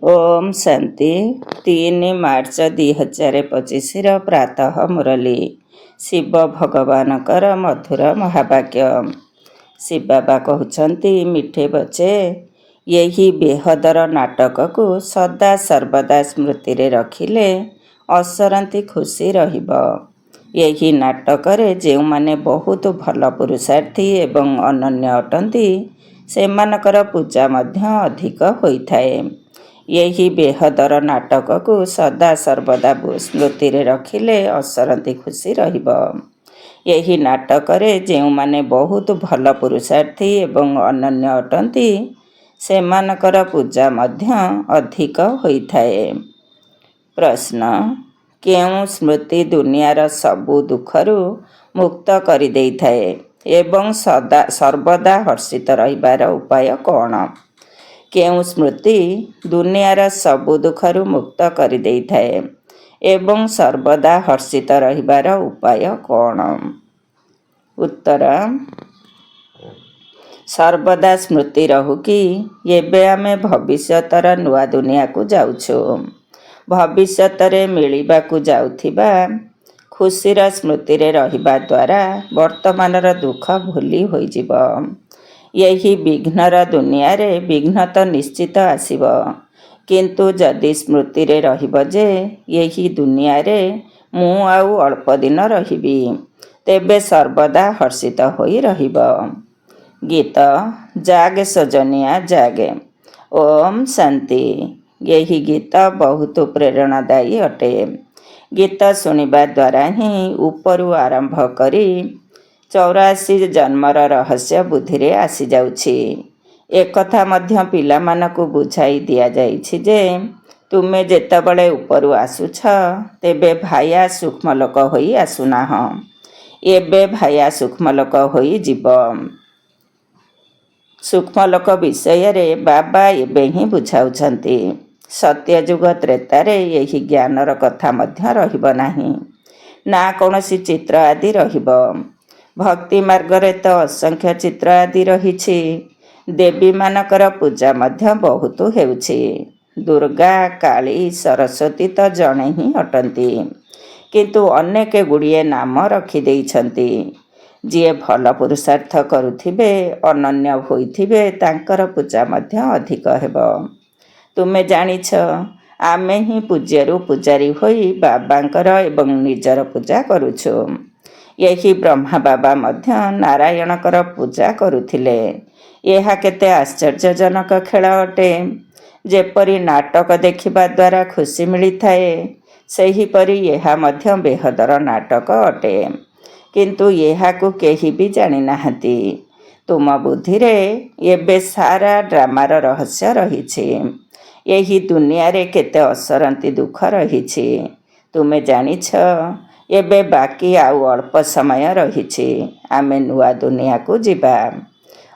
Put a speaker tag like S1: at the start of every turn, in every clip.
S1: ओम शांति 3 मार्च 2025 प्रातः मुरली शिव भगवानकर मधुर महावाक्य। शिव बाबा कहते मिठे बचे यही बेहदर नाटक को सदा सर्वदा स्मृति रे रखिले असरंती खुशी रहिब। यही नाटक रे जो माने बहुत भल पुरुषार्थी एवं अनन्य अटंती सेमानकर पूजा मध्य अधिक होइथाए। यही बेहदर नाटक को सदा सर्वदा स्मृति रे रखिले असरंती खुशी रहिब। यही नाटक रे जो माने बहुत भल पुरुषार्थी एवं अनन्य अटंती सेमानकर पूजा मध्य अधिक होइथाए। प्रश्न केउं स्मृति दुनियार सबु दुखरु मुक्त करि देइथाए एवं सदा सर्वदा हर्षित रहिबार उपाय कौन? केउं स्मृति दुनियार सबु दुखरु मुक्त करि देइथाए एवं सर्वदा हर्षित रहिबार उपाय कौन? उत्तर सर्वदा स्मृति रहू कि एबे आमे भविष्यतर नुआ दुनिया को जाउछु। भविष्यतरे मिलिबाकु जाउथिबा खुशीर स्मृति रे रहिबा द्वारा वर्तमानर दुख भूली होइजिब। यही विघ्नर दुनिया रे विघ्न तो निश्चित आसिब, किंतु जदि स्मृति रे रहिब जे यही दुनिया रे मु आउ अल्प दिन रहिबी तेबे सर्वदा हर्षित होई रहिब। गीत जागे सजनिया जागे। ओम शांति। यही गीत बहुत प्रेरणादायी अटे। गीत सुनिबा द्वारा ही उपरु आरंभ करी 84 जन्मर रहस्य बुद्धि रे आसी जाउछि। एक कथा मध्य पिलामानकु बुझाई दिया जाइछि जे तुमे जेतबळे उपरु आसुछ तेबे भाया सूक्ष्मलोक होई आसुनाह। एबे भाया सूक्ष्मलोक होई जीव। सूक्ष्मलोक विषय रे बाबा एबे ही बुझाउछन्ति। सत्ययुग त्रेतारे यही ज्ञानर कथा मध्य रहिब नाही, ना कौनसी चित्र आदि रहिब। भक्ति मार्ग रे तो असंख्य चित्र आदि रहिछि। देवी मानकर पूजा मध्य बहुत हेउछि। दुर्गा काली सरस्वती तो जणे ही अटंती, किंतु अनेक गुड़िए नाम रखी देइछन्ति। जिए भल पुरुषार्थ करुथिबे अनन्य होइथिबे तांकर पूजा मध्य अधिक हेब। तुमे जानिछ आमे ही पूज्यरु पुजारी होई बाबांकर एवं निजर पूजा करुछु। यही ब्रह्मा बाबा मध्य नारायणकर पूजा करुथिले। यह केते आश्चर्यजनक खेल अटे। जेपरि नाटक देखिबा द्वारा खुशी मिलिथाए सेहीपरि यह मध्य बेहदर नाटक अटे, किंतु यहाकु केही भी जानि नाहंती। तुम बुद्धि रे एबे सारा ड्रामार रहस्य रहिछि। यही दुनिया रे केते असरंती दुख रहिछि। तुमे जानिछ एबे बाकी आउ अल्प समय रहिछि। आमे नुआ दुनिया को जिबा।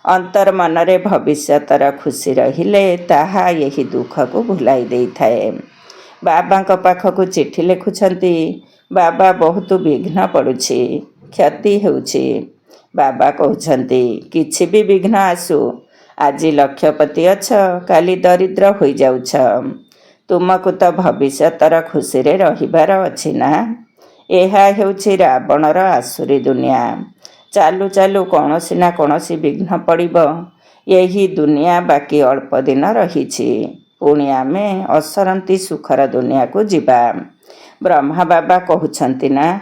S1: अंतर मनरे भविष्यतर खुशी रहिले ताहा यही दुख को भुलाई देइथाए। बाबांक पाखकु चिठी लिखुछन्ति, बाबा बहुत विघ्न पड़ुछि, क्षति हेउछि। बाबा कहउछन्ति किछि भी विघ्न आसु, आज लक्षपति अछ काली दरिद्र होई जाउछ। तुमको तो भविष्यतर खुशी रे रहिबार अछि ना। एहा हेउछि रावणर आसुरी दुनिया। चालू चालू कौनसी ना कौनसी विघ्न पड़िब। यही दुनिया बाकी अल्प दिन रहिछि। पुणी आमे असरंती सुखर दुनिया को जिबा। ब्रह्मा बाबा कहउछन्ति ना,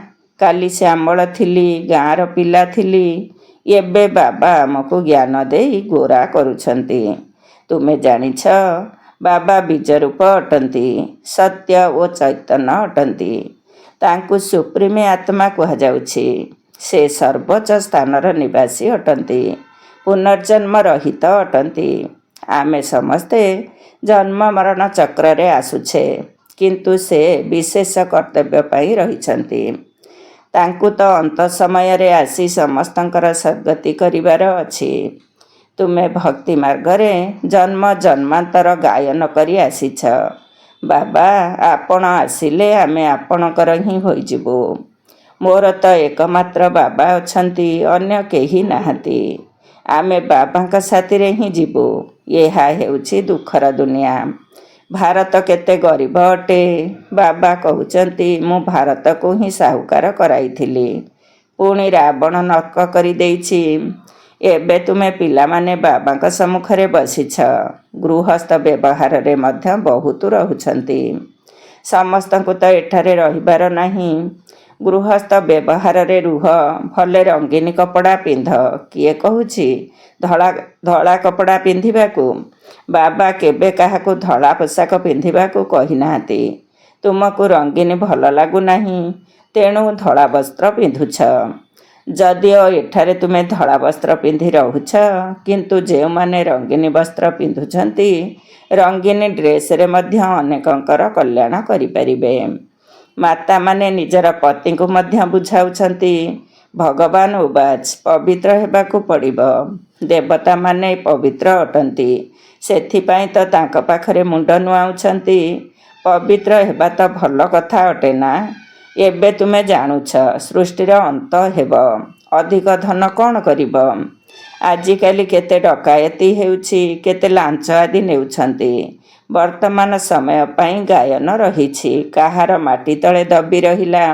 S1: काली श्यामल थिली, गाँर पिला थिली, एबे बाबा आमको ज्ञान देई गोरा करुछन्ति। तुमे जानिछ बाबा बीज रूप अटंती, सत्य ओ चैतन्य अटंती। तांकु सुप्रीमे आत्मा कहा जाउछि। से सर्वोच्च स्थानर निवासी अटंती, पुनर्जन्म रहित अटंती। आमे समस्ते जन्म मरण चक्र रे आसुछे, किंतु से विशेष कर्तव्य पाई रहिछन्ति। तांकु तो अंत समय रे आसी समस्तंकर सद्गति करिबार अछि। तुमे भक्ति मार्ग रे जन्म जन्मांतर गायन करी आसीछ। बाबा आपण आसिले आमे आपणकर ही होइजिबु। मोर तो एकमात्र बाबा अछन्ति, अन्य केही नाहंती। आमे बाबांक साथी रे ही जीवु। यह हेउछि दुखर दुनिया। ଭାରତ କେତେ ଗରିବ ଅଟେ। ବାବା କହୁଛନ୍ତି ମୁଁ ଭାରତକୁ ହିଁ ସାହୁକାର କରାଇଥିଲି, ପୁଣି ରାବଣ ନକ କରିଦେଇଛି। ଏବେ ତୁମେ ପିଲାମାନେ ବାବାଙ୍କ ସମ୍ମୁଖରେ ବସିଛ। ଗୃହସ୍ଥ ବ୍ୟବହାରରେ ମଧ୍ୟ ବହୁତ ରହୁଛନ୍ତି। ସମସ୍ତଙ୍କୁ ତ ଏଠାରେ ରହିବାର ନାହିଁ। ଗୃହସ୍ଥ ବ୍ୟବହାରରେ ରୁହ, ଭଲେ ରଙ୍ଗୀନ କପଡ଼ା ପିନ୍ଧ। କିଏ କହୁଛି ଧଳା କପଡ଼ା ପିନ୍ଧିବାକୁ? ବାବା କେବେ କାହାକୁ ଧଳା ପୋଷାକ ପିନ୍ଧିବାକୁ କହିନାହାନ୍ତି। ତୁମକୁ ରଙ୍ଗୀନ ଭଲ ଲାଗୁନାହିଁ, ତେଣୁ ଧଳା ବସ୍ତ୍ର ପିନ୍ଧୁଛ। ଯଦିଓ ଏଠାରେ ତୁମେ ଧଳା ବସ୍ତ୍ର ପିନ୍ଧି ରହୁଛ, କିନ୍ତୁ ଯେଉଁମାନେ ରଙ୍ଗୀନ ବସ୍ତ୍ର ପିନ୍ଧୁଛନ୍ତି, ରଙ୍ଗୀନ ଡ୍ରେସରେ ମଧ୍ୟ ଅନେକଙ୍କର କଲ୍ୟାଣ କରିପାରିବେ। ମାତାମାନେ ନିଜର ପତିଙ୍କୁ ମଧ୍ୟ ବୁଝାଉଛନ୍ତି, ଭଗବାନ ଉବାଚ, ପବିତ୍ର ହେବାକୁ ପଡ଼ିବ। ଦେବତାମାନେ ପବିତ୍ର ଅଟନ୍ତି, ସେଥିପାଇଁ ତ ତାଙ୍କ ପାଖରେ ମୁଣ୍ଡ ନୁଆଉଛନ୍ତି। ପବିତ୍ର ହେବା ତ ଭଲ କଥା ଅଟେ ନା। ଏବେ ତୁମେ ଜାଣୁଛ ସୃଷ୍ଟିର ଅନ୍ତ ହେବ। ଅଧିକ ଧନ କ'ଣ କରିବ? ଆଜିକାଲି କେତେ ଡକାୟତି ହେଉଛି, କେତେ ଲାଞ୍ଚ ଆଦି ନେଉଛନ୍ତି। ବର୍ତ୍ତମାନ ସମୟ ପାଇଁ ଗାୟନ ରହିଛି। କାହାର ମାଟି ତଳେ ଦବି ରହିଲା,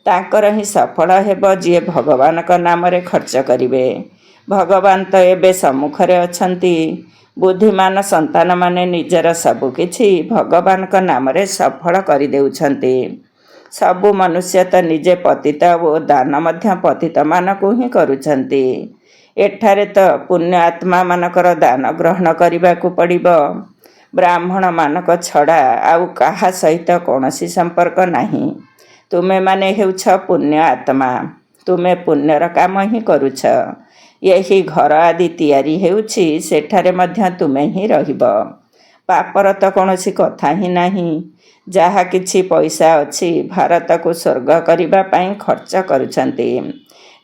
S1: ତାଙ୍କର ହିଁ ସଫଳ ହେବ ଯିଏ ଭଗବାନଙ୍କ ନାମରେ ଖର୍ଚ୍ଚ କରିବେ। ଭଗବାନ ତ ଏବେ ସମ୍ମୁଖରେ ଅଛନ୍ତି। ବୁଦ୍ଧିମାନ ସନ୍ତାନମାନେ ନିଜର ସବୁକିଛି ଭଗବାନଙ୍କ ନାମରେ ସଫଳ କରିଦେଉଛନ୍ତି। ସବୁ ମନୁଷ୍ୟ ତ ନିଜେ ପତିତ ଓ ଦାନ ମଧ୍ୟ ପତିତମାନଙ୍କୁ ହିଁ କରୁଛନ୍ତି। ଏଠାରେ ତ ପୁଣ୍ୟ ଆତ୍ମାମାନଙ୍କର ଦାନ ଗ୍ରହଣ କରିବାକୁ ପଡ଼ିବ। ବ୍ରାହ୍ମଣମାନଙ୍କ ଛଡ଼ା ଆଉ କାହା ସହିତ କୌଣସି ସମ୍ପର୍କ ନାହିଁ। ତୁମେମାନେ ହେଉଛ ପୁଣ୍ୟ ଆତ୍ମା, ତୁମେ ପୁଣ୍ୟର କାମ ହିଁ କରୁଛ। ଏହି ଘର ଆଦି ତିଆରି ହେଉଛି, ସେଠାରେ ମଧ୍ୟ ତୁମେ ହିଁ ରହିବ। ପାପର ତ କୌଣସି କଥା ହିଁ ନାହିଁ। ଯାହା କିଛି ପଇସା ଅଛି, ଭାରତକୁ ସ୍ୱର୍ଗ କରିବା ପାଇଁ ଖର୍ଚ୍ଚ କରୁଛନ୍ତି।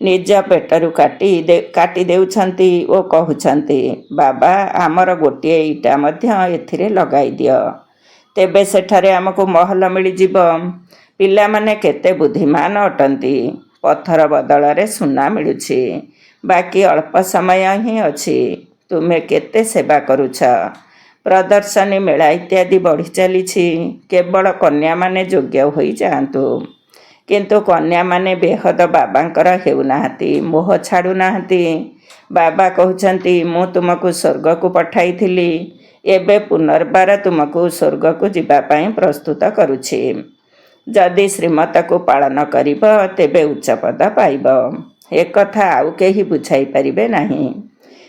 S1: ନିଜ ପେଟରୁ କାଟି ଦେଉଛନ୍ତି ଓ କହୁଛନ୍ତି, ବାବା ଆମର ଗୋଟିଏ ଇଟା ମଧ୍ୟ ଏଥିରେ ଲଗାଇ ଦିଅ, ତେବେ ସେଠାରେ ଆମକୁ ମହଲ ମିଳିଯିବ। ପିଲାମାନେ କେତେ ବୁଦ୍ଧିମାନ ଅଟନ୍ତି। ପଥର ବଦଳରେ ସୁନା ମିଳୁଛି। ବାକି ଅଳ୍ପ ସମୟ ହିଁ ଅଛି। ତୁମେ କେତେ ସେବା କରୁଛ। ପ୍ରଦର୍ଶନୀ ମେଳା ଇତ୍ୟାଦି ବଢ଼ି ଚାଲିଛି। କେବଳ କନ୍ୟାମାନେ ଯୋଗ୍ୟ ହୋଇଯାଆନ୍ତୁ। କିନ୍ତୁ କନ୍ୟାମାନେ ବେହଦ ବାବାଙ୍କର ହେଉନାହାନ୍ତି, ମୋହ ଛାଡ଼ୁନାହାନ୍ତି। ବାବା କହୁଛନ୍ତି, ମୁଁ ତୁମକୁ ସ୍ୱର୍ଗକୁ ପଠାଇଥିଲି, ଏବେ ପୁନର୍ବାର ତୁମକୁ ସ୍ୱର୍ଗକୁ ଯିବା ପାଇଁ ପ୍ରସ୍ତୁତ କରୁଛି। ଯଦି ଶ୍ରୀମତକୁ ପାଳନ କରିବ, ତେବେ ଉଚ୍ଚ ପଦ ପାଇବ। ଏକଥା ଆଉ କେହି ବୁଝାଇ ପାରିବେ ନାହିଁ।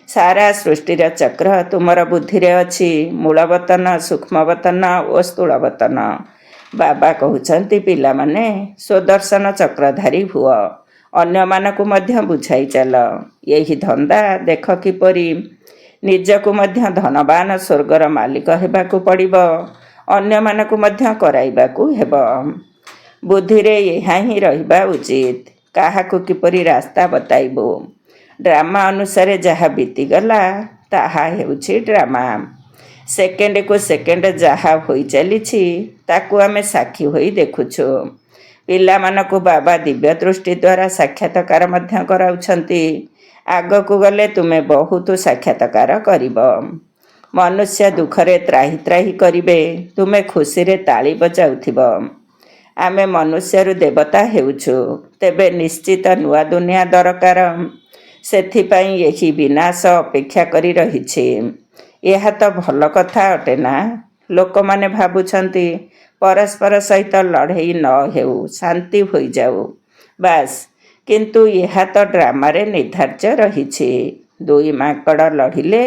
S1: ସାରା ସୃଷ୍ଟିର ଚକ୍ର ତୁମର ବୁଦ୍ଧିରେ ଅଛି। ମୂଳବତନ, ସୂକ୍ଷ୍ମବତନ ଓ ସ୍ଥୂଳବତନ। ବାବା କହୁଛନ୍ତି, ପିଲାମାନେ ସ୍ୱଦର୍ଶନ ଚକ୍ରଧାରୀ ହୁଅ, ଅନ୍ୟମାନଙ୍କୁ ମଧ୍ୟ ବୁଝାଇ ଚାଲ। ଏହି ଧନ୍ଦା ଦେଖ କିପରି। ନିଜକୁ ମଧ୍ୟ ଧନବାନ ସ୍ୱର୍ଗର ମାଲିକ ହେବାକୁ ପଡ଼ିବ, ଅନ୍ୟମାନଙ୍କୁ ମଧ୍ୟ କରାଇବାକୁ ହେବ। ବୁଦ୍ଧିରେ ଏହା ହିଁ ରହିବା ଉଚିତ। କାହାକୁ କିପରି ରାସ୍ତା ବତାଇବୁ। ଡ୍ରାମା ଅନୁସାରେ ଯାହା ବିତିଗଲା, ତାହା ହେଉଛି ଡ୍ରାମା। ସେକେଣ୍ଡକୁ ସେକେଣ୍ଡ ଯାହା ହୋଇଚାଲିଛି, ତାକୁ ଆମେ ସାକ୍ଷୀ ହୋଇ ଦେଖୁଛୁ। ପିଲାମାନଙ୍କୁ ବାବା ଦିବ୍ୟ ଦୃଷ୍ଟି ଦ୍ୱାରା ସାକ୍ଷାତକାର ମଧ୍ୟ କରାଉଛନ୍ତି। ଆଗକୁ ଗଲେ ତୁମେ ବହୁତ ସାକ୍ଷାତକାର କରିବ। ମନୁଷ୍ୟ ଦୁଃଖରେ ତ୍ରାହି ତ୍ରାହି କରିବେ, ତୁମେ ଖୁସିରେ ତାଳି ବଜାଉଥିବ। ଆମେ ମନୁଷ୍ୟରୁ ଦେବତା ହେଉଛୁ, ତେବେ ନିଶ୍ଚିତ ନୂଆ ଦୁନିଆ ଦରକାର। ସେଥିପାଇଁ ଏହି ବିନାଶ ଅପେକ୍ଷା କରି ରହିଛି। ଏହା ତ ଭଲ କଥା ଅଟେ ନା। ଲୋକମାନେ ଭାବୁଛନ୍ତି ପରସ୍ପର ସହିତ ଲଢ଼େଇ ନ ହେଉ, ଶାନ୍ତି ହୋଇଯାଉ, ବାସ୍। କିନ୍ତୁ ଏହା ତ ଡ୍ରାମାରେ ନିର୍ଦ୍ଧାର୍ଯ୍ୟ ରହିଛି। ଦୁଇ ମାଙ୍କଡ଼ ଲଢ଼ିଲେ,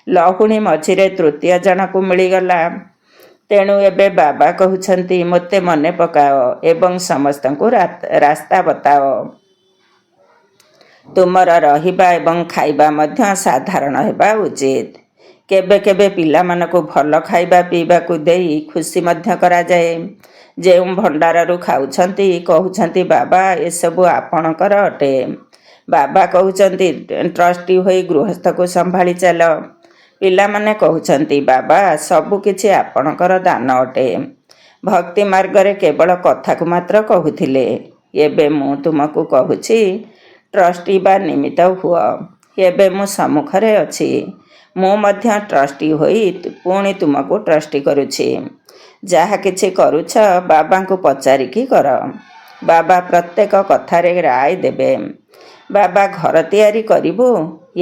S1: ଲହୁଣୀ ମଝିରେ ତୃତୀୟ ଜଣକୁ ମିଳିଗଲା। ତେଣୁ ଏବେ ବାବା କହୁଛନ୍ତି, ମୋତେ ମନେ ପକାଅ ଏବଂ ସମସ୍ତଙ୍କୁ ରାସ୍ତା ବତାଅ। ତୁମର ରହିବା ଏବଂ ଖାଇବା ମଧ୍ୟ ସାଧାରଣ ହେବା ଉଚିତ। କେବେ କେବେ ପିଲାମାନଙ୍କୁ ଭଲ ଖାଇବା ପିଇବାକୁ ଦେଇ ଖୁସି ମଧ୍ୟ କରାଯାଏ। ଯେଉଁ ଭଣ୍ଡାରରୁ ଖାଉଛନ୍ତି, କହୁଛନ୍ତି, ବାବା ଏସବୁ ଆପଣଙ୍କର ଅଟେ। ବାବା କହୁଛନ୍ତି, ଟ୍ରଷ୍ଟି ହୋଇ ଗୃହସ୍ଥକୁ ସମ୍ଭାଳି ଚାଲ। ପିଲାମାନେ କହୁଛନ୍ତି, ବାବା ସବୁକିଛି ଆପଣଙ୍କର ଦାନ ଅଟେ। ଭକ୍ତି ମାର୍ଗରେ କେବଳ କଥାକୁ ମାତ୍ର କହୁଥିଲେ। ଏବେ ମୁଁ ତୁମକୁ କହୁଛି, ଟ୍ରଷ୍ଟି ବା ନିମିତ୍ତ ହୁଅ। ଏବେ ମୁଁ ସମ୍ମୁଖରେ ଅଛି। ମୁଁ ମଧ୍ୟ ଟ୍ରଷ୍ଟି ହୋଇ ପୁଣି ତୁମକୁ ଟ୍ରଷ୍ଟି କରୁଛି। ଯାହା କିଛି କରୁଛ ବାବାଙ୍କୁ ପଚାରିକି କର। ବାବା ପ୍ରତ୍ୟେକ କଥାରେ ରାୟ ଦେବେ। ବାବା ଘର ତିଆରି କରିବୁ,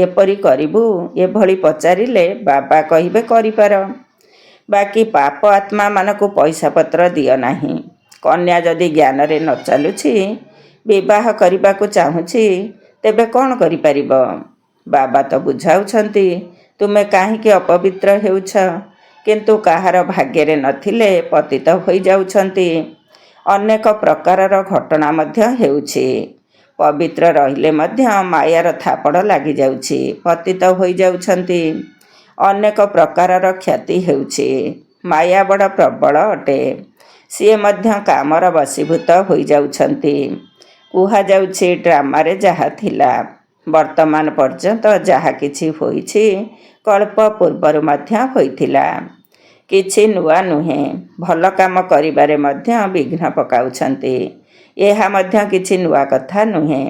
S1: ଏପରି କରିବୁ, ଏଭଳି ପଚାରିଲେ ବାବା କହିବେ କରିପାର। ବାକି ପାପ ଆତ୍ମାମାନଙ୍କୁ ପଇସା ପତ୍ର ଦିଅ ନାହିଁ। କନ୍ୟା ଯଦି ଜ୍ଞାନରେ ନ ଚାଲୁଛି, ବିବାହ କରିବାକୁ ଚାହୁଁଛି, ତେବେ କ'ଣ କରିପାରିବ? ବାବା ତ ବୁଝାଉଛନ୍ତି ତୁମେ କାହିଁକି ଅପବିତ୍ର ହେଉଛ, କିନ୍ତୁ କାହାର ଭାଗ୍ୟରେ ନଥିଲେ ପତିତ ହୋଇଯାଉଛନ୍ତି। ଅନେକ ପ୍ରକାରର ଘଟଣା ମଧ୍ୟ ହେଉଛି। ପବିତ୍ର ରହିଲେ ମଧ୍ୟ ମାୟାର ଥାପଡ଼ ଲାଗିଯାଉଛି, ପତିତ ହୋଇଯାଉଛନ୍ତି। ଅନେକ ପ୍ରକାରର କ୍ଷତି ହେଉଛି। ମାୟା ବଡ଼ ପ୍ରବଳ ଅଟେ। ସିଏ ମଧ୍ୟ କାମର ବଶୀଭୂତ ହୋଇଯାଉଛନ୍ତି। କୁହାଯାଉଛି ଡ୍ରାମାରେ ଯାହା ଥିଲା, ବର୍ତ୍ତମାନ ପର୍ଯ୍ୟନ୍ତ ଯାହା କିଛି ହୋଇଛି କଳ୍ପ ପୂର୍ବରୁ ମଧ୍ୟ ହୋଇଥିଲା। କିଛି ନୂଆ ନୁହେଁ। ଭଲ କାମ କରିବାରେ ମଧ୍ୟ ବିଘ୍ନ ପକାଉଛନ୍ତି। ଏହା ମଧ୍ୟ କିଛି ନୂଆ କଥା ନୁହେଁ।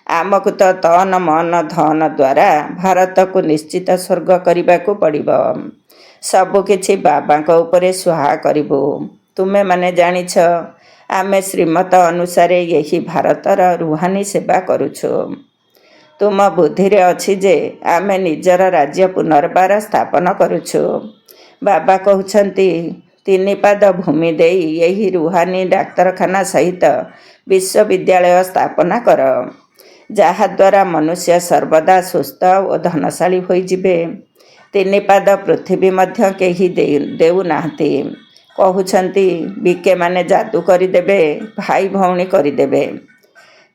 S1: ଆମକୁ ତ ତନ ମନ ଧନ ଦ୍ୱାରା ଭାରତକୁ ନିଶ୍ଚିତ ସ୍ୱର୍ଗ କରିବାକୁ ପଡ଼ିବ। ସବୁକିଛି ବାବାଙ୍କ ଉପରେ ସୁହା କରିବୁ। ତୁମେମାନେ ଜାଣିଛ, ଆମେ ଶ୍ରୀମତ ଅନୁସାରେ ଏହି ଭାରତର ରୁହାନୀ ସେବା କରୁଛୁ। ତୁମ ବୁଦ୍ଧିରେ ଅଛି ଯେ ଆମେ ନିଜର ରାଜ୍ୟ ପୁନର୍ବାର ସ୍ଥାପନ କରୁଛୁ। ବାବା କହୁଛନ୍ତି 3 ପାଦ ଭୂମି ଦେଇ ଏହି ରୁହାନୀ ଡାକ୍ତରଖାନା ସହିତ ବିଶ୍ୱବିଦ୍ୟାଳୟ ସ୍ଥାପନା କର, ଯାହାଦ୍ୱାରା ମନୁଷ୍ୟ ସର୍ବଦା ସୁସ୍ଥ ଓ ଧନଶାଳୀ ହୋଇଯିବେ। 3 ପାଦ ପୃଥିବୀ ମଧ୍ୟ କେହି ଦେଉନାହାନ୍ତି। କହୁଛନ୍ତି ବିକେମାନେ ଯାଦୁ କରିଦେବେ, ଭାଇ ଭଉଣୀ କରିଦେବେ।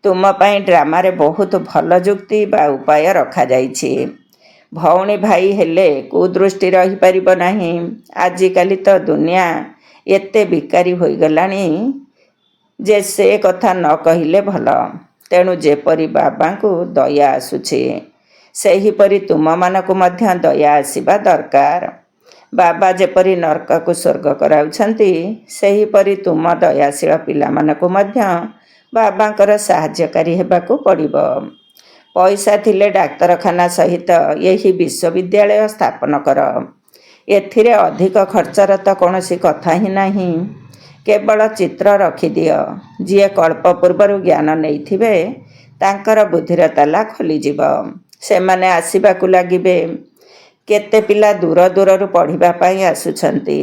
S1: ତୁମ ପାଇଁ ଡ୍ରାମାରେ ବହୁତ ଭଲ ଯୁକ୍ତି ବା ଉପାୟ ରଖାଯାଇଛି। ଭଉଣୀ ଭାଇ ହେଲେ କୁଦୃଷ୍ଟି ରହିପାରିବ ନାହିଁ। ଆଜିକାଲି ତ ଦୁନିଆ ଏତେ ବିକାରୀ ହୋଇଗଲାଣି ଯେ ସେ କଥା ନ କହିଲେ ଭଲ। ତେଣୁ ଯେପରି ବାବାଙ୍କୁ ଦୟା ଆସୁଛି, ସେହିପରି ତୁମମାନଙ୍କୁ ମଧ୍ୟ ଦୟା ଆସିବା ଦରକାର। ବାବା ଯେପରି ନର୍କକୁ ସ୍ୱର୍ଗ କରାଉଛନ୍ତି, ସେହିପରି ତୁମ ଦୟାଶୀଳ ପିଲାମାନଙ୍କୁ ମଧ୍ୟ ବାବାଙ୍କର ସାହାଯ୍ୟକାରୀ ହେବାକୁ ପଡ଼ିବ। ପଇସା ଥିଲେ ଡାକ୍ତରଖାନା ସହିତ ଏହି ବିଶ୍ୱବିଦ୍ୟାଳୟ ସ୍ଥାପନ କର। ଏଥିରେ ଅଧିକ ଖର୍ଚ୍ଚର ତ କୌଣସି କଥା ହିଁ ନାହିଁ। କେବଳ ଚିତ୍ର ରଖିଦିଅ। ଯିଏ କଳ୍ପ ପୂର୍ବରୁ ଜ୍ଞାନ ନେଇଥିବେ, ତାଙ୍କର ବୁଦ୍ଧିର ତାଲା ଖୋଲିଯିବ। ସେମାନେ ଆସିବାକୁ ଲାଗିବେ। କେତେ ପିଲା ଦୂର ଦୂରରୁ ପଢ଼ିବା ପାଇଁ ଆସୁଛନ୍ତି।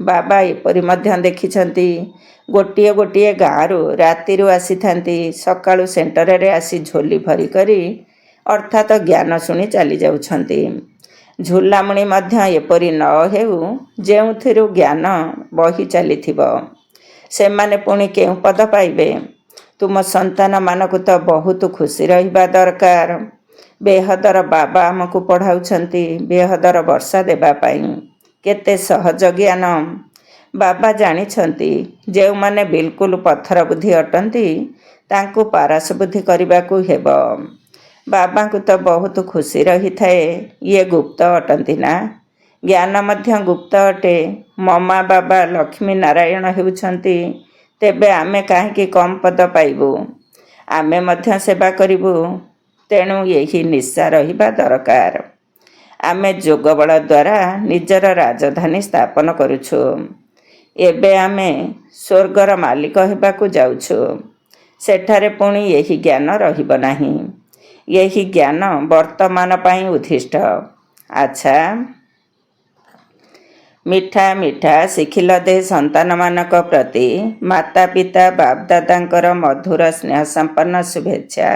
S1: ବାବା ଏପରି ମଧ୍ୟ ଦେଖିଛନ୍ତି, ଗୋଟିଏ ଗୋଟିଏ ଗାଁରୁ ରାତିରୁ ଆସିଥାନ୍ତି, ସକାଳୁ ସେଣ୍ଟରରେ ଆସି ଝୋଲି ଭରି କରି ଅର୍ଥାତ୍ ଜ୍ଞାନ ଶୁଣି ଚାଲିଯାଉଛନ୍ତି। ଝୁଲାମୁଣି ମଧ୍ୟ ଏପରି ନ ହେଉ ଯେଉଁଥିରୁ ଜ୍ଞାନ ବହି ଚାଲିଥିବ। ସେମାନେ ପୁଣି କେଉଁ ପଦ ପାଇବେ? ତୁମ ସନ୍ତାନମାନଙ୍କୁ ତ ବହୁତ ଖୁସି ରହିବା ଦରକାର। ବେହଦର ବାବା ଆମକୁ ପଢ଼ାଉଛନ୍ତି ବେହଦର ବର୍ଷା ଦେବା ପାଇଁ। କେତେ ସହଜ ଜ୍ଞାନ! ବାବା ଜାଣିଛନ୍ତି ଯେଉଁମାନେ ବିଲକୁଲ ପଥର ବୁଦ୍ଧି ଅଟନ୍ତି, ତାଙ୍କୁ ପାରସ ବୁଦ୍ଧି କରିବାକୁ ହେବ। ବାବାଙ୍କୁ ତ ବହୁତ ଖୁସି ରହିଥାଏ। ଇଏ ଗୁପ୍ତ ଅଟନ୍ତି ନା? ଜ୍ଞାନ ମଧ୍ୟ ଗୁପ୍ତ ଅଟେ। ମମା ବାବା ଲକ୍ଷ୍ମୀ ନାରାୟଣ ହେଉଛନ୍ତି। ତେବେ ଆମେ କାହିଁକି କମ୍ ପଦ ପାଇବୁ? ଆମେ ମଧ୍ୟ ସେବା କରିବୁ। ତେଣୁ ଏହି ନିଶା ରହିବା ଦରକାର। ଆମେ ଯୋଗବଳ ଦ୍ୱାରା ନିଜର ରାଜଧାନୀ ସ୍ଥାପନ କରୁଛୁ। ଏବେ ଆମେ ସ୍ୱର୍ଗର ମାଲିକ ହେବାକୁ ଯାଉଛୁ। ସେଠାରେ ପୁଣି ଏହି ଜ୍ଞାନ ରହିବ ନାହିଁ। ଏହି ଜ୍ଞାନ ବର୍ତ୍ତମାନ ପାଇଁ ଉଦ୍ଦିଷ୍ଟ। ଆଚ୍ଛା, ମିଠା ମିଠା ଶିଖିଲ ଦେ ସନ୍ତାନମାନଙ୍କ ପ୍ରତି ମାତା ପିତା ବାପଦାଦାଙ୍କର ମଧୁର ସ୍ନେହ ସମ୍ପନ୍ନ ଶୁଭେଚ୍ଛା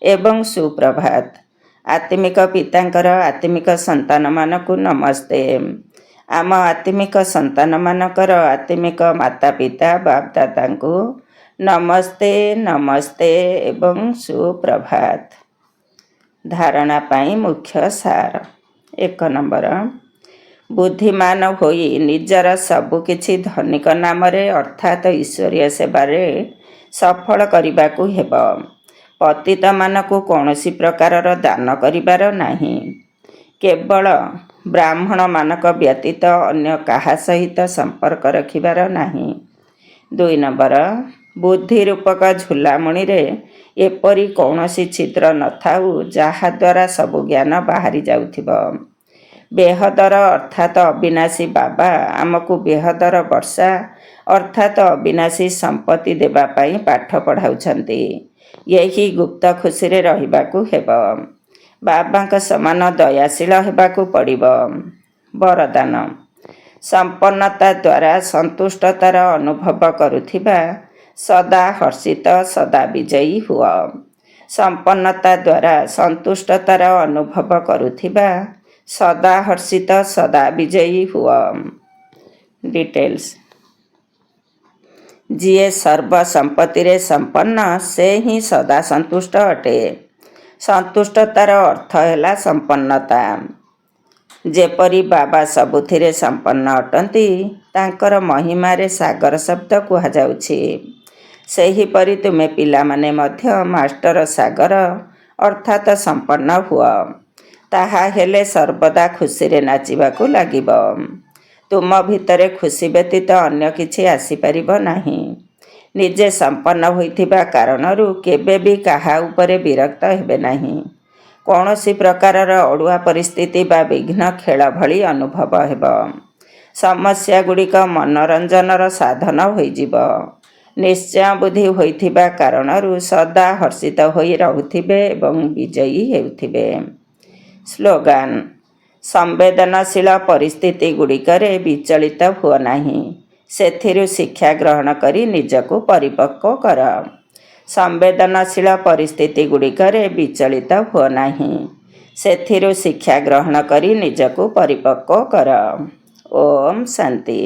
S1: ଏବଂ ସୁପ୍ରଭାତ। ଆତ୍ମିକ ପିତାଙ୍କର ଆତ୍ମିକ ସନ୍ତାନମାନଙ୍କୁ ନମସ୍ତେ। ଆମ ଆତ୍ମିକ ସନ୍ତାନମାନଙ୍କର ଆତ୍ମିକ ମାତା ପିତା ବାପଦାଦାଙ୍କୁ ନମସ୍ତେ ନମସ୍ତେ ଏବଂ ସୁପ୍ରଭାତ। ଧାରଣା ପାଇଁ ମୁଖ୍ୟ ସାର। 1 ନମ୍ବର, ବୁଦ୍ଧିମାନ ହୋଇ ନିଜର ସବୁକିଛି ଧନିକ ନାମରେ ଅର୍ଥାତ୍ ଈଶ୍ୱରୀୟ ସେବାରେ ସଫଳ କରିବାକୁ ହେବ। ପତିତମାନଙ୍କୁ କୌଣସି ପ୍ରକାରର ଦାନ କରିବାର ନାହିଁ। କେବଳ ବ୍ରାହ୍ମଣମାନଙ୍କ ବ୍ୟତୀତ ଅନ୍ୟ କାହା ସହିତ ସମ୍ପର୍କ ରଖିବାର ନାହିଁ। 2 ନମ୍ବର, ବୁଦ୍ଧି ରୂପକ ଝୁଲାମୁଣିରେ ଏପରି କୌଣସି ଛିଦ୍ର ନଥାଉ ଯାହାଦ୍ୱାରା ସବୁ ଜ୍ଞାନ ବାହାରି ଯାଉଥିବ। ବେହଦର ଅର୍ଥାତ୍ ଅବିନାଶୀ ବାବା ଆମକୁ ବେହଦର ବର୍ଷା ଅର୍ଥାତ୍ ଅବିନାଶୀ ସମ୍ପତ୍ତି ଦେବା ପାଇଁ ପାଠ ପଢ଼ାଉଛନ୍ତି। ଏହି ଗୁପ୍ତ ଖୁସିରେ ରହିବାକୁ ହେବ। ବାବାଙ୍କ ସମାନ ଦୟାଶୀଳ ହେବାକୁ ପଡ଼ିବ। ବରଦାନ। ସମ୍ପନ୍ନତା ଦ୍ୱାରା ସନ୍ତୁଷ୍ଟତାର ଅନୁଭବ କରୁଥିବା ସଦା ହର୍ଷିତ ସଦା ବିଜୟୀ ହୁଅ। ସମ୍ପନ୍ନତା ଦ୍ୱାରା ସନ୍ତୁଷ୍ଟତାର ଅନୁଭବ କରୁଥିବା ସଦା ହର୍ଷିତ ସଦା ବିଜୟୀ ହୁଅ। ଡିଟେଲ୍ସ। ଯିଏ ସର୍ବ ସମ୍ପତ୍ତିରେ ସମ୍ପନ୍ନ ସେ ହିଁ ସଦା ସନ୍ତୁଷ୍ଟ ଅଟେ। ସନ୍ତୁଷ୍ଟତାର ଅର୍ଥ ହେଲା ସମ୍ପନ୍ନତା। ଯେପରି ବାବା ସବୁଥିରେ ସମ୍ପନ୍ନ ଅଟନ୍ତି, ତାଙ୍କର ମହିମାରେ ସାଗର ଶବ୍ଦ କୁହାଯାଉଛି। ସେହିପରି ତୁମେ ପିଲାମାନେ ମଧ୍ୟ ମାଷ୍ଟର ସାଗର ଅର୍ଥାତ୍ ସମ୍ପନ୍ନ ହୁଅ। ତାହା ହେଲେ ସର୍ବଦା ଖୁସିରେ ନାଚିବାକୁ ଲାଗିବ। ତୁମ ଭିତରେ ଖୁସି ବ୍ୟତୀତ ଅନ୍ୟ କିଛି ଆସିପାରିବ ନାହିଁ। ନିଜେ ସମ୍ପନ୍ନ ହୋଇଥିବା କାରଣରୁ କେବେ ବି କାହା ଉପରେ ବିରକ୍ତ ହେବେ ନାହିଁ। କୌଣସି ପ୍ରକାରର ଅଡ଼ୁଆ ପରିସ୍ଥିତି ବା ବିଘ୍ନ ଖେଳ ଭଳି ଅନୁଭବ ହେବ। ସମସ୍ୟାଗୁଡ଼ିକ ମନୋରଞ୍ଜନର ସାଧନ ହୋଇଯିବ। ନିଶ୍ଚୟ ବୁଦ୍ଧି ହୋଇଥିବା କାରଣରୁ ସଦା ହର୍ଷିତ ହୋଇ ରହୁଥିବେ ଏବଂ ବିଜୟୀ ହେଉଥିବେ। ସ୍ଲୋଗାନ। ସମ୍ବେଦନଶୀଳ ପରିସ୍ଥିତି ଗୁଡ଼ିକରେ ବିଚଳିତ ହୁଅ ନାହିଁ। ସେଥିରୁ ଶିକ୍ଷା ଗ୍ରହଣ କରି ନିଜକୁ ପରିପକ୍ୱ କର। ସମ୍ବେଦନଶୀଳ ପରିସ୍ଥିତି ଗୁଡ଼ିକରେ ବିଚଳିତ ହୁଅ ନାହିଁ। ସେଥିରୁ ଶିକ୍ଷା ଗ୍ରହଣ କରି ନିଜକୁ ପରିପକ୍ୱ କର। ଓମ୍ ଶାନ୍ତି।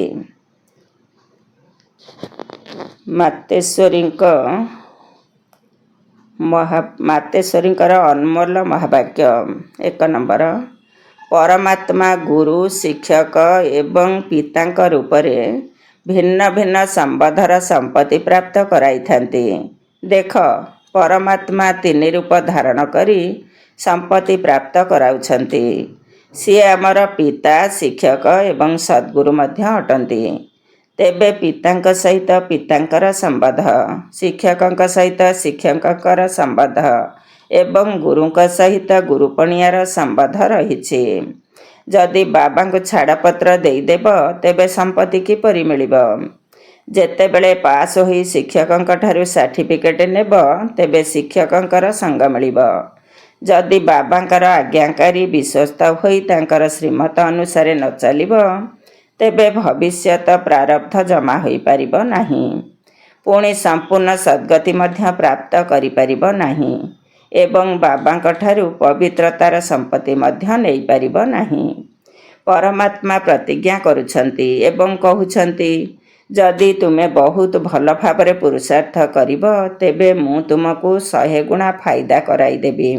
S1: ମାତେଶ୍ୱରୀଙ୍କର ଅନମୋଲ ମହାବାକ୍ୟ। 1 ନମ୍ବର। ପରମାତ୍ମା ଗୁରୁ ଶିକ୍ଷକ ଏବଂ ପିତାଙ୍କ ରୂପରେ ଭିନ୍ନ ଭିନ୍ନ ସମ୍ବନ୍ଧର ସମ୍ପତ୍ତି ପ୍ରାପ୍ତ କରାଇଥାନ୍ତି। ଦେଖ, ପରମାତ୍ମା 3 ରୂପ ଧାରଣ କରି ସମ୍ପତ୍ତି ପ୍ରାପ୍ତ କରାଉଛନ୍ତି। ସିଏ ଆମର ପିତା, ଶିକ୍ଷକ ଏବଂ ସଦ୍ଗୁରୁ ମଧ୍ୟ ଅଟନ୍ତି। ତେବେ ପିତାଙ୍କ ସହିତ ପିତାଙ୍କର ସମ୍ବନ୍ଧ, ଶିକ୍ଷକଙ୍କ ସହିତ ଶିକ୍ଷକଙ୍କର ସମ୍ବନ୍ଧ ଏବଂ ଗୁରୁଙ୍କ ସହିତ ଗୁରୁପଣିଆର ସମ୍ବନ୍ଧ ରହିଛି। ଯଦି ବାବାଙ୍କୁ ଛାଡ଼ପତ୍ର ଦେଇଦେବ ତେବେ ସମ୍ପତ୍ତି କିପରି ମିଳିବ? ଯେତେବେଳେ ପାସ୍ ହୋଇ ଶିକ୍ଷକଙ୍କ ଠାରୁ ସାର୍ଟିଫିକେଟ୍ ନେବ ତେବେ ଶିକ୍ଷକଙ୍କର ସଙ୍ଗ ମିଳିବ। ଯଦି ବାବାଙ୍କର ଆଜ୍ଞାକାରୀ ବିଶ୍ୱସ୍ତ ହୋଇ ତାଙ୍କର ଶ୍ରୀମତ ଅନୁସାରେ ନ ଚାଲିବ ତେବେ ଭବିଷ୍ୟତ ପ୍ରାରବ୍ଧ ଜମା ହୋଇପାରିବ ନାହିଁ। ପୁଣି ସମ୍ପୂର୍ଣ୍ଣ ସଦ୍ଗତି ମଧ୍ୟ ପ୍ରାପ୍ତ କରିପାରିବ ନାହିଁ ଏବଂ ବାବାଙ୍କ ଠାରୁ ପବିତ୍ରତାର ସମ୍ପତ୍ତି ମଧ୍ୟ ନେଇପାରିବ ନାହିଁ। ପରମାତ୍ମା ପ୍ରତିଜ୍ଞା କରୁଛନ୍ତି ଏବଂ କହୁଛନ୍ତି, ଯଦି ତୁମେ ବହୁତ ଭଲ ଭାବରେ ପୁରୁଷାର୍ଥ କରିବ ତେବେ ମୁଁ ତୁମକୁ 100 ଗୁଣା ଫାଇଦା କରାଇଦେବି।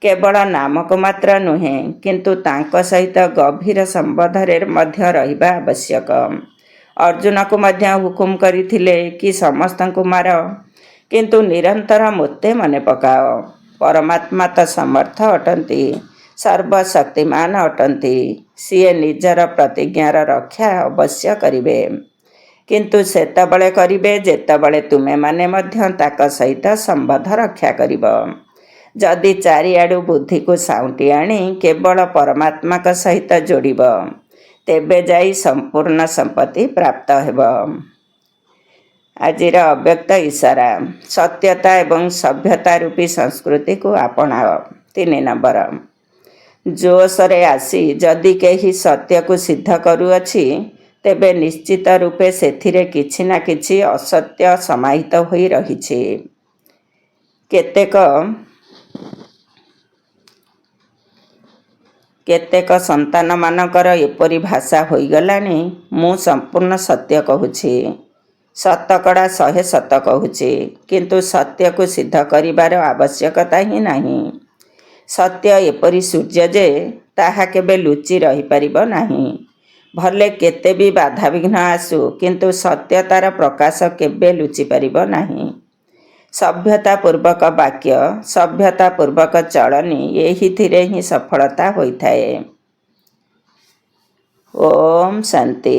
S1: କେବଳ ନାମକୁ ମାତ୍ର ନୁହେଁ, କିନ୍ତୁ ତାଙ୍କ ସହିତ ଗଭୀର ସମ୍ବନ୍ଧରେ ମଧ୍ୟ ରହିବା ଆବଶ୍ୟକ। ଅର୍ଜୁନକୁ ମଧ୍ୟ ହୁକୁମ କରିଥିଲେ କି ସମସ୍ତଙ୍କୁ ମାର, କିନ୍ତୁ ନିରନ୍ତର ମୋତେ ମନେ ପକାଅ। ପରମାତ୍ମା ତ ସମର୍ଥ ଅଟନ୍ତି, ସର୍ବଶକ୍ତିମାନ ଅଟନ୍ତି। ସିଏ ନିଜର ପ୍ରତିଜ୍ଞାର ରକ୍ଷା ଅବଶ୍ୟ କରିବେ, କିନ୍ତୁ ସେତେବେଳେ କରିବେ ଯେତେବେଳେ ତୁମେମାନେ ମଧ୍ୟ ତାଙ୍କ ସହିତ ସମ୍ବନ୍ଧ ରକ୍ଷା କରିବ। ଯଦି ଚାରିଆଡ଼ୁ ବୁଦ୍ଧିକୁ ସାଉଁଟି ଆଣି କେବଳ ପରମାତ୍ମାଙ୍କ ସହିତ ଯୋଡ଼ିବ ତେବେ ଯାଇ ସମ୍ପୂର୍ଣ୍ଣ ସମ୍ପତ୍ତି ପ୍ରାପ୍ତ ହେବ। ଆଜିର ଅବ୍ୟକ୍ତ ଇସାରା। ସତ୍ୟତା ଏବଂ ସଭ୍ୟତା ରୂପୀ ସଂସ୍କୃତିକୁ ଆପଣାଅ। 3 ନମ୍ବର। ଜୋଶରେ ଆସି ଯଦି କେହି ସତ୍ୟକୁ ସିଦ୍ଧ କରୁଅଛି ତେବେ ନିଶ୍ଚିତ ରୂପେ ସେଥିରେ କିଛି ନା କିଛି ଅସତ୍ୟ ସମାହିତ ହୋଇ ରହିଛି। କେତେକ ସନ୍ତାନମାନଙ୍କର ଏପରି ଭାଷା ହୋଇଗଲାଣି, ମୁଁ ସମ୍ପୂର୍ଣ୍ଣ ସତ୍ୟ କହୁଛି, ଶତକଡ଼ା 100 ସତ କହୁଛି, କିନ୍ତୁ ସତ୍ୟକୁ ସିଦ୍ଧ କରିବାର ଆବଶ୍ୟକତା ହିଁ ନାହିଁ। ସତ୍ୟ ଏପରି ସୂର୍ଯ୍ୟ ଯେ ତାହା କେବେ ଲୁଚି ରହିପାରିବ ନାହିଁ। ଭଲେ କେତେ ବି ବାଧାବିଘ୍ନ ଆସୁ, କିନ୍ତୁ ସତ୍ୟତାର ପ୍ରକାଶ କେବେ ଲୁଚିପାରିବ ନାହିଁ। ସଭ୍ୟତାପୂର୍ବକ ବାକ୍ୟ, ସଭ୍ୟତାପୂର୍ବକ ଚଳନୀ, ଏହିଥିରେ ହିଁ ସଫଳତା ହୋଇଥାଏ। ଓମ୍ ଶାନ୍ତି।